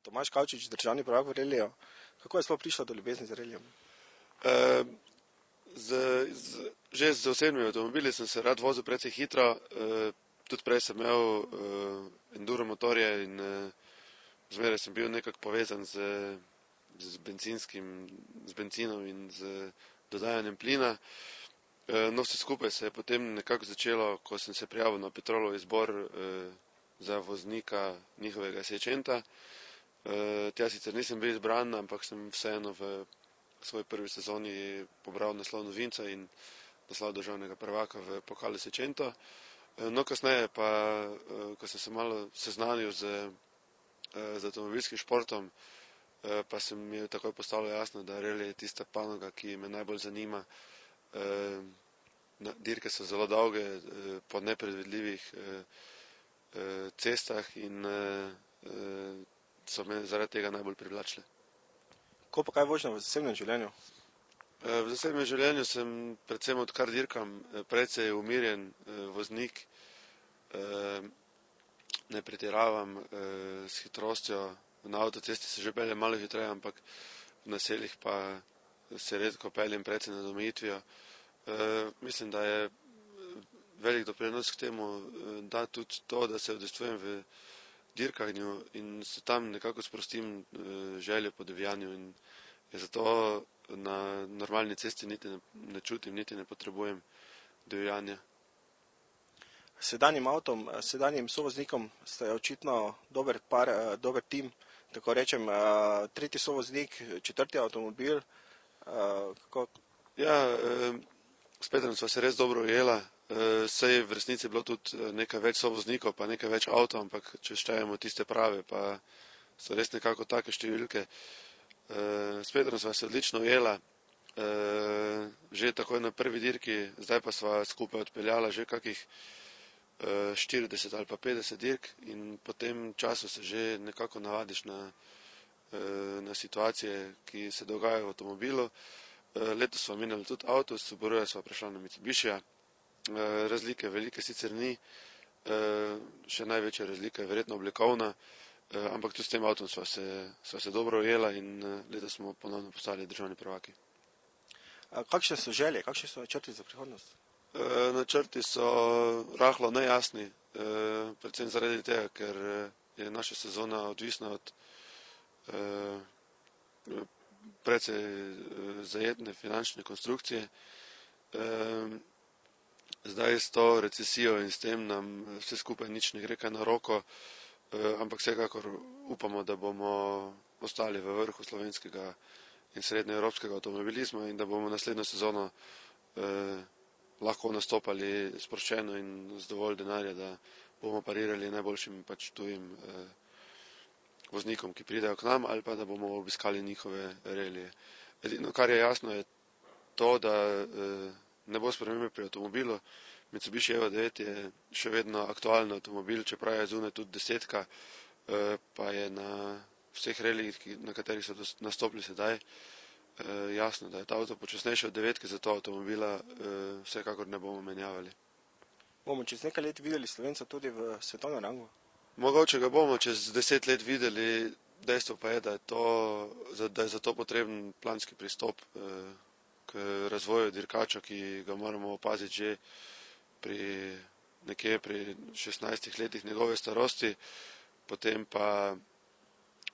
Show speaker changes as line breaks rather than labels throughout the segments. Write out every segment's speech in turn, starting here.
Tomaž Kavčič, državni prvak v reliju. Kako je sploh prišlo do ljubezni z relijem?
Že z osebnimi avtomobili sem se rad vozil precej hitro, tudi prej sem imel enduro motorje in zmeraj sem bil nekako povezan z benzinom in z dodajanjem plina. No, vse skupaj se je potem nekako začelo, ko sem se prijavil na Petrolov izbor za voznika njihovega Seicenta. Tja sicer nisem bil izbran, ampak sem vseeno v svoji prvi sezoni pobral naslov novinca in naslov državnega prvaka v pokalu Seicento. No, kasneje pa, ko sem se malo seznanil z avtomobilskim športom, pa se mi je takoj postalo jasno, da reli je tista panoga, ki me najbolj zanima. Dirke so zelo dolge, po nepredvidljivih cestah in so me zaradi tega najbolj privlačile.
Ko pa kaj vožnja v zasebnem življenju?
V zasebnem življenju sem, predvsem odkar dirkam, precej umirjen voznik. Ne pretiravam s hitrostjo. Na avtocesti se že peljem malo hitreje, ampak v naseljih pa se redko peljem precej nad omejitvijo. Mislim, da je velik doprinos k temu, da tudi to, da se udejstvujem v dirkanju in se tam nekako sprostim željo po divjanju in je zato na normalni cesti niti ne čutim, niti ne potrebujem divjanja.
Sedanjim avtom, sedanjim sovoznikom ste očitno dober tim, tako rečem, tretji sovoznik, četrti avtomobil.
Ja, s Petrom sva se res dobro ujela, saj v resnici je bilo tudi nekaj več sovoznikov, pa nekaj več avtov, ampak če štejemo tiste prave, pa so res nekako take številke. S Petrom sva se odlično ujela, že takoj na prvi dirki, zdaj pa sva skupaj odpeljala že kakih 40 ali pa 50 dirk in po tem času se že nekako navadiš na situacije, ki se dogajajo v avtomobilu. Letos sva menjali tudi avto, s Subaruja sva prešla na Mitsubishija. Razlike velike sicer ni, še največja razlika je verjetno oblikovna, ampak tudi s tem avtom sva se dobro ujela in letos smo ponovno postali državni prvaki.
Kakšne so želje, kakšni so načrti za prihodnost?
Načrti so rahlo nejasni, predvsem zaradi tega, ker je naša sezona odvisna od precej zajetne finančne konstrukcije. Zdaj s to recesijo in s tem nam vse skupaj nič ne gre kaj na roko, ampak vsekakor upamo, da bomo ostali v vrhu slovenskega in srednjeevropskega avtomobilizma in da bomo naslednjo sezono lahko nastopali sproščeno in z dovolj denarja, da bomo parirali najboljšim pač tujim voznikom, ki pridejo k nam, ali pa da bomo obiskali njihove relije. Edino, kar je jasno, je to, da ne bo spremembe pri avtomobilu. Mitsubishi Evo 9 je še vedno aktualen avtomobil, čeprav je zunaj tudi desetka, pa je na vseh relijih, na katerih so nastopili sedaj, jasno, da je ta avto počasnejši od devetke, zato avtomobila vsekakor ne bomo menjavali.
Bomo čez nekaj let videli Slovenca tudi v svetovnem rangu?
Mogoče ga bomo čez 10 let videli, dejstvo pa je, da je za to potreben planski pristop k razvoju dirkača, ki ga moramo opaziti že nekje pri 16 letih njegove starosti, potem pa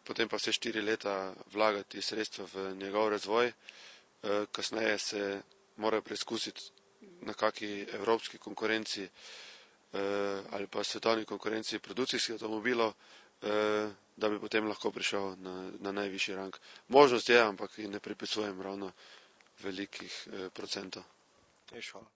vse 4 leta vlagati sredstva v njegov razvoj. Kasneje se mora preizkusiti na kaki evropski konkurenci ali pa svetovni konkurenci produkcijskih avtomobilov, da bi potem lahko prišel na najvišji rang. Možnost je, ampak ne pripisujem ravno velikih procentov.
Hvala.